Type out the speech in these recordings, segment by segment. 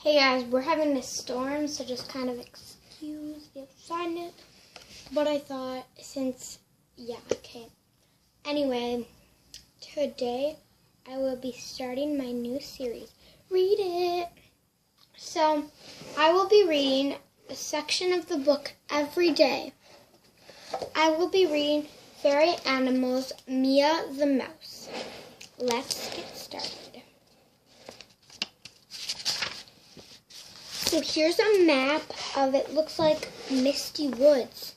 Hey guys, we're having a storm, so just kind of excuse the outsideness. But I thought Anyway, today I will be starting my new series. Read it! So, I will be reading a section of the book every day. I will be reading Fairy Animals, Mia the Mouse. Let's get started. So here's a map of it looks like Misty Woods.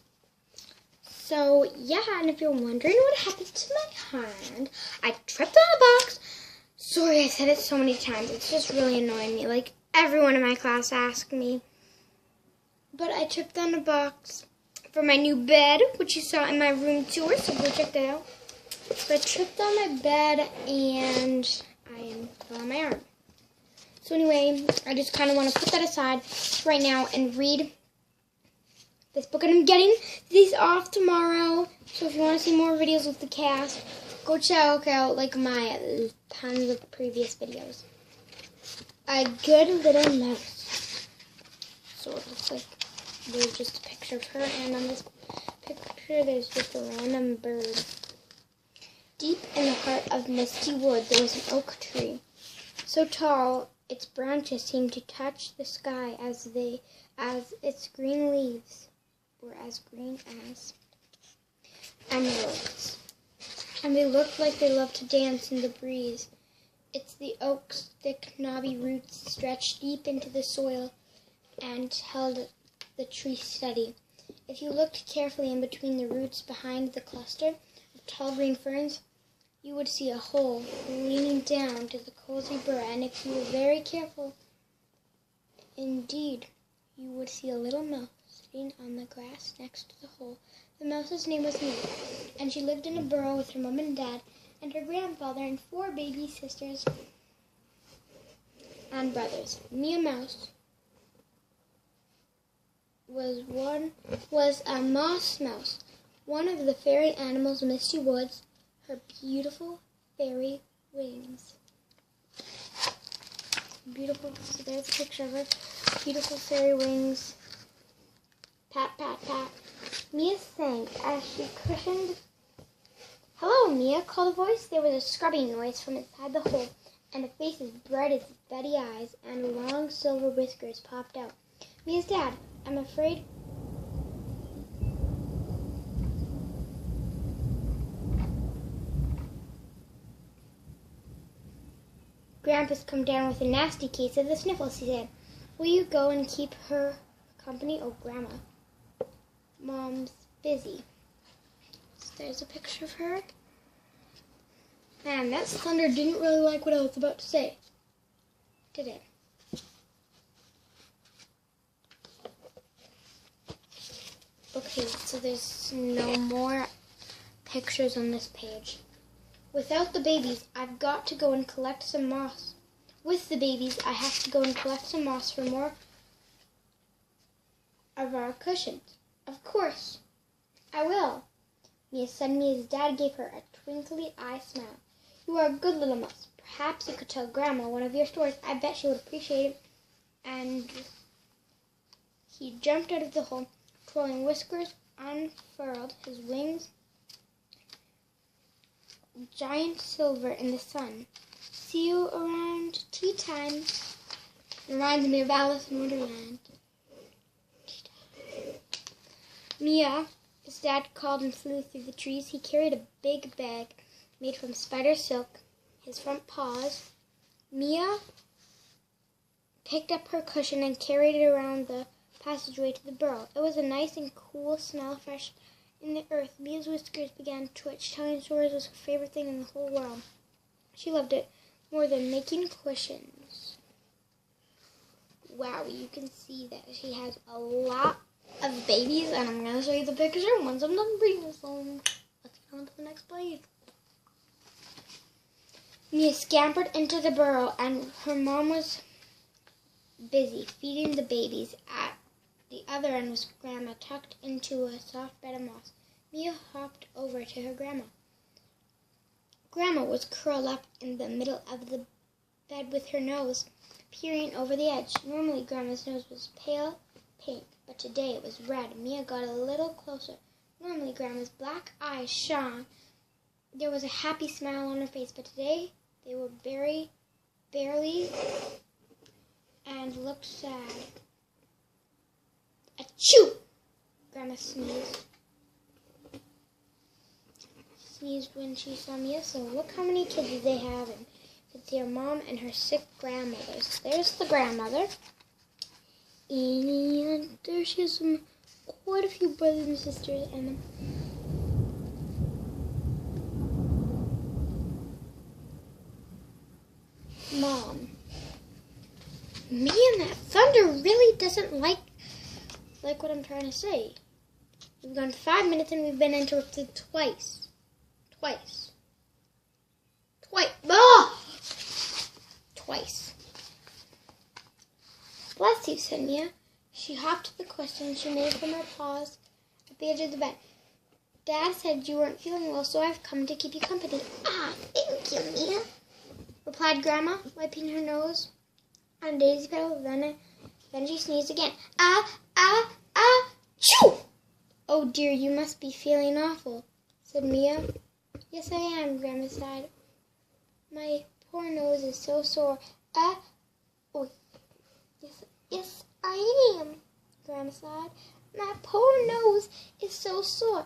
So yeah, and if you're wondering what happened to my hand, I tripped on a box. Sorry, I said it so many times. It's just really annoying me. Like everyone in my class asked me. But I tripped on a box for my new bed, which you saw in my room tour, so go check that out. So I tripped on my bed and I fell on my arm. So anyway, I just kind of want to put that aside right now and read this book. And I'm getting these off tomorrow. So if you want to see more videos with the cast, go check out like my tons of previous videos. A Good Little Mouse. So it looks like there's just a picture of her, and on this picture there's just a random bird. Deep in the heart of Misty Wood there was an oak tree, so tall its branches seemed to touch the sky as its green leaves were as green as emeralds. And they looked like they loved to dance in the breeze. It's the oak's thick, knobby roots stretched deep into the soil and held the tree steady. If you looked carefully in between the roots behind the cluster of tall green ferns, you would see a hole leaning down to the cozy burr, and if you were very careful, indeed, you would see a little mouse sitting on the grass next to the hole. The mouse's name was Mia, and she lived in a burrow with her mom and dad and her grandfather and 4 baby sisters and brothers. Mia Mouse was a moss mouse, one of the fairy animals of Misty Woods. Her beautiful fairy wings. Beautiful, so there's a picture of her. Beautiful fairy wings. Pat, pat, pat. Mia sang as she cushioned. Hello, Mia, called a voice. There was a scrubbing noise from inside the hole, and a face as bright as Betty eyes and long silver whiskers popped out. Mia's dad, I'm afraid. Grandpa's come down with a nasty case of the sniffles, he said. Will you go and keep her company? Oh, Grandma. Mom's busy. So there's a picture of her. Man, that thunder didn't really like what I was about to say, did it? Okay, so there's no more pictures on this page. Without the babies, I've got to go and collect some moss. With the babies, I have to go and collect some moss for more of our cushions. Of course, I will. Mia said. Mia's dad gave her a twinkly eye smile. You are a good little mouse. Perhaps you could tell Grandma one of your stories. I bet she would appreciate it. And he jumped out of the hole, twirling whiskers, unfurled his wings, giant silver in the sun. See you around tea time. Reminds me of Alice in Wonderland. Mia, his dad called and flew through the trees. He carried a big bag made from spider silk, his front paws. Mia picked up her cushion and carried it around the passageway to the burrow. It was a nice and cool smell, fresh in the earth. Mia's whiskers began to twitch. Telling stories was her favorite thing in the whole world. She loved it more than making cushions. Wow, you can see that she has a lot of babies, and I'm going to show you the picture once I'm done reading this one. Let's go on to the next page. Mia scampered into the burrow, and her mom was busy feeding the babies. At the other end was Grandma, tucked into a soft bed of moss. Mia hopped over to her Grandma. Grandma was curled up in the middle of the bed with her nose peering over the edge. Normally, Grandma's nose was pale pink, but today it was red. Mia got a little closer. Normally, Grandma's black eyes shone. There was a happy smile on her face, but today they were barely and looked sad. Achoo! Grandma sneezed. Sneezed when she saw Mia. So look how many kids they have. And it's their mom and her sick grandmother. So there's the grandmother. And there she has quite a few brothers and sisters. And Mom. Man, that thunder really doesn't like what I'm trying to say. We've gone 5 minutes and we've been interrupted twice. Ah! Twice. Bless you, said Mia. She hopped to the cushion she made from her paws at the edge of the bed. Dad said you weren't feeling well, so I've come to keep you company. Ah, thank you, Mia, replied Grandma, wiping her nose on a daisy petal. Then she sneezed again. Choo! Oh dear, you must be feeling awful, said Mia. Yes, I am, Grandma sighed. My poor nose is so sore. Yes, I am, Grandma sighed. My poor nose is so sore.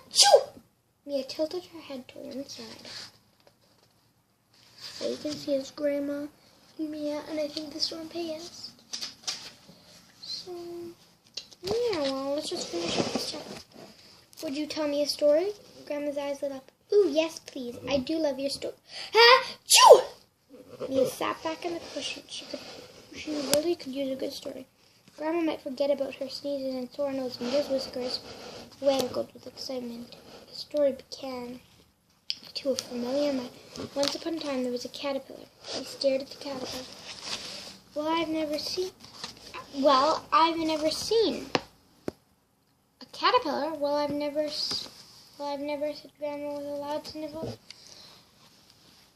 Choo! Mia tilted her head toward one side. So you can see it's Grandma and Mia, and I think the storm passed. So, yeah, well, let's just finish up this chapter. Would you tell me a story? Grandma's eyes lit up. Ooh, yes, please. I do love your story. Choo! Mia sat back in the cushion. She really could use a good story. Grandma might forget about her sneezes and sore nose, and Mia's whiskers waggled with excitement. The story began to a familiar mind. Once upon a time, there was a caterpillar. He stared at the caterpillar. I've never seen a caterpillar. I've never, said Grandma with a loud sniffle.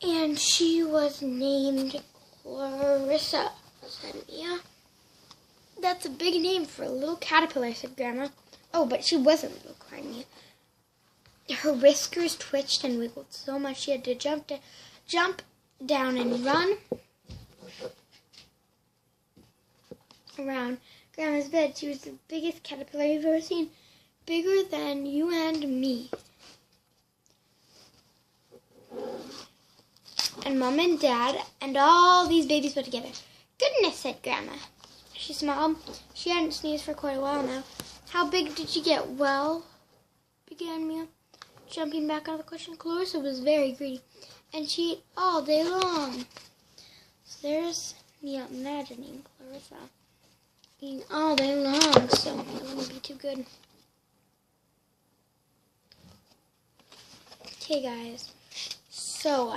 And she was named Clarissa, said Mia. That's a big name for a little caterpillar, said Grandma. Oh, but she wasn't little, cried Mia. Her whiskers twitched and wiggled so much she had to jump down and run around Grandma's bed. She was the biggest caterpillar you've ever seen, bigger than you and me. And Mom and Dad and all these babies put together. Goodness, said Grandma. She smiled. She hadn't sneezed for quite a while now. How big did she get? Well, began Mia, jumping back on the cushion. Clarissa was very greedy, and she ate all day long. So there's Mia imagining Clarissa eating all day long, so it wouldn't be too good. Okay, guys. So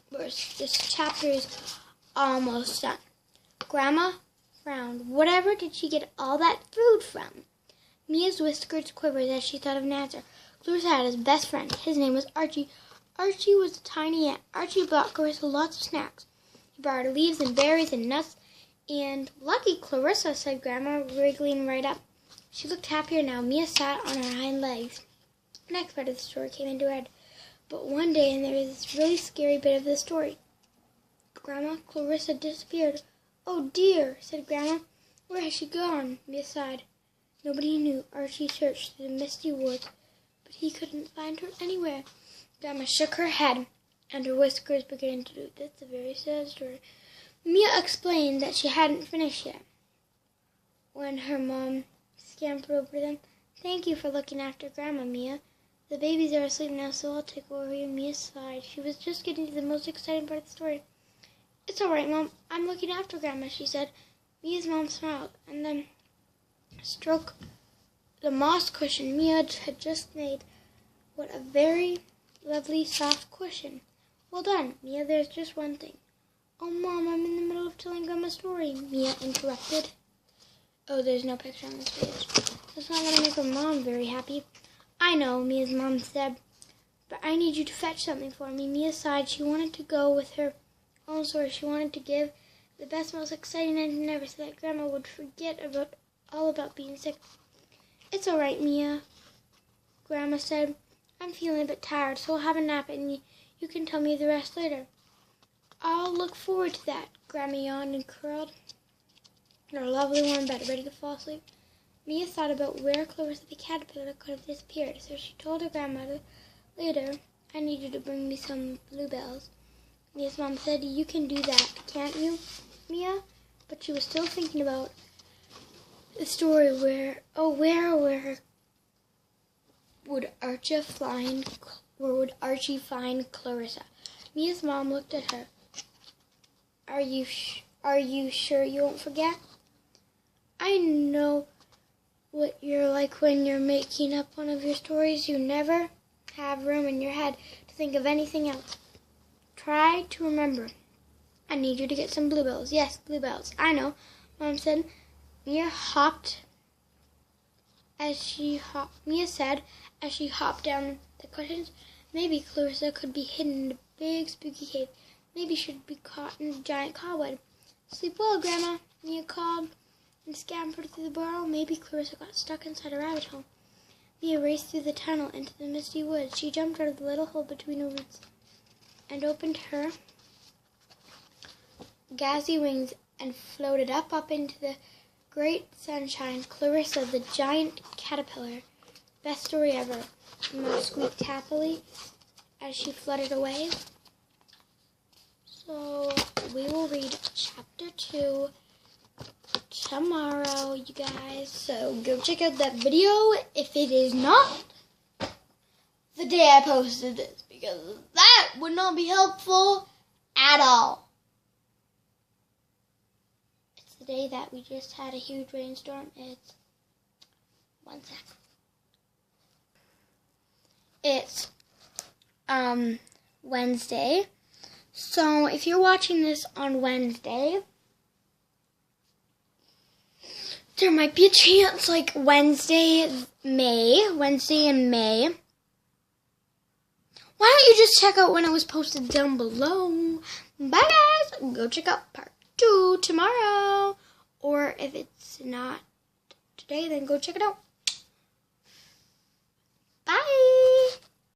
this chapter is almost done. Grandma frowned. Whatever did she get all that food from? Mia's whiskers quivered as she thought of an answer. Clarissa had his best friend. His name was Archie. Archie was a tiny ant. Archie brought Clarissa lots of snacks. He brought her leaves and berries and nuts. And lucky Clarissa, said Grandma, wriggling right up. She looked happier now. Mia sat on her hind legs. The next part of the story came into her head. But one day, and there was this really scary bit of the story. Grandma, Clarissa disappeared. Oh dear, said Grandma. Where has she gone? Mia sighed. Nobody knew. Archie searched through the misty woods, but he couldn't find her anywhere. Grandma shook her head, and her whiskers began to droop. That's a very sad story. Mia explained that she hadn't finished yet. When her mom scampered over them, thank you for looking after Grandma, Mia. The babies are asleep now, so I'll take over you. Mia sighed. She was just getting to the most exciting part of the story. It's all right, Mom. I'm looking after Grandma, she said. Mia's mom smiled, and then stroked the moss cushion Mia had just made. What a very lovely, soft cushion. Well done, Mia. There's just one thing. Oh, Mom, I'm in the middle of telling Grandma's story, Mia interrupted. Oh, there's no picture on this page. That's not going to make her mom very happy. I know, Mia's mom said, but I need you to fetch something for me. Mia sighed. She wanted to go with her own story. She wanted to give the best, most exciting ending ever so that Grandma would forget all about being sick. It's all right, Mia, Grandma said. I'm feeling a bit tired, so I'll have a nap and you can tell me the rest later. I'll look forward to that. Grandma yawned and curled in her lovely warm bed, ready to fall asleep. Mia thought about where Clarissa the caterpillar could have disappeared, so she told her grandmother later, I need you to bring me some bluebells. Mia's mom said, you can do that, can't you, Mia? But she was still thinking about the story where would Archie find Clarissa? Mia's mom looked at her. Are you sure you won't forget? I know what you're like when you're making up one of your stories. You never have room in your head to think of anything else. Try to remember. I need you to get some bluebells. Yes, bluebells. I know, Mom said. Mia said as she hopped down the cushions. Maybe Clarissa could be hidden in a big spooky cave. Maybe she'd be caught in a giant cobweb. Sleep well, Grandma, Mia called and scampered through the burrow. Maybe Clarissa got stuck inside a rabbit hole. Mia raced through the tunnel into the misty woods. She jumped out of the little hole between her roots and opened her gauzy wings and floated up into the great sunshine. Clarissa, the giant caterpillar. Best story ever. Mom squeaked happily as she fluttered away. So we will read chapter 2 tomorrow, you guys. So go check out that video if it is not the day I posted this, because that would not be helpful at all. It's the day that we just had a huge rainstorm. It's one sec. It's Wednesday. So if you're watching this on Wednesday, there might be a chance, like Wednesday in May. Why don't you just check out when it was posted down below? Bye, guys. Go check out part 2 tomorrow. Or if it's not today, then go check it out. Bye.